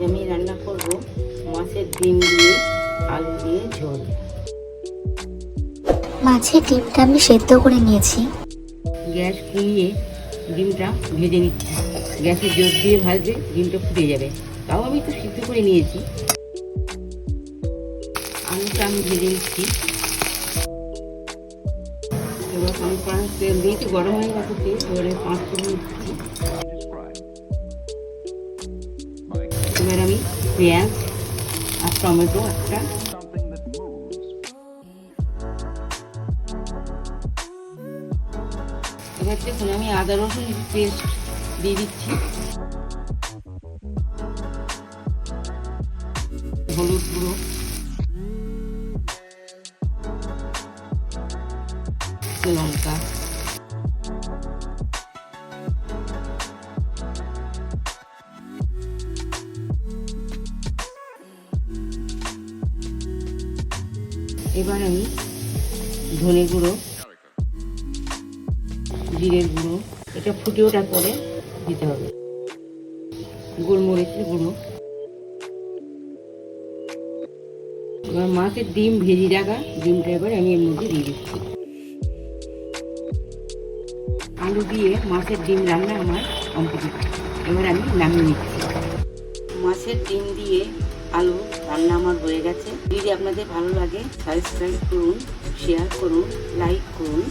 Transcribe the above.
আমি রান্না করব মাছের ডিম দিয়ে আলু দিয়ে ঝোল। মাছের ডিমটা আমি সেদ্ধ করে নিয়েছি। গ্যাস কমিয়ে ডিমটা ভেজে নিচ্ছি। গ্যাসে জোর দিয়ে ভাজলে ডিমটা ফুটে যাবে, তাও আমি তো সিদ্ধ করে নিয়েছি। আলুটা আমি ভেজে নিচ্ছি। এবার আমি তেল দিয়েছি, গরম হয়ে গেছে তেল। এবারে 5 ফোড়ন দিচ্ছি। এবার আমি পেঁয়াজ আর টমেটো একটা, এবার দেখুন আমি আদা রসুন পেস্ট দিয়ে দিচ্ছি। হলুদ গুঁড়ো, লঙ্কা, এবার আমি ধনে গুঁড়ো, জিরের গুঁড়ো, এটা ফুটে ওঠার পরে দিতে হবে। গোলমরিচের গুঁড়ো। এবার মাছের ডিম ভেজে রাখা ডিমটা এবার আমি এর মধ্যে দিয়ে দিচ্ছি। আলু দিয়ে মাছের ডিম রান্না আমার কমপ্লিট। এবার আমি নামিয়ে নিচ্ছি। মাছের ডিম দিয়ে আলু রান্না আমার হয়ে গেছে। যদি আপনাদের ভালো লাগে সাবস্ক্রাইব করুন, শেয়ার করুন, লাইক করুন।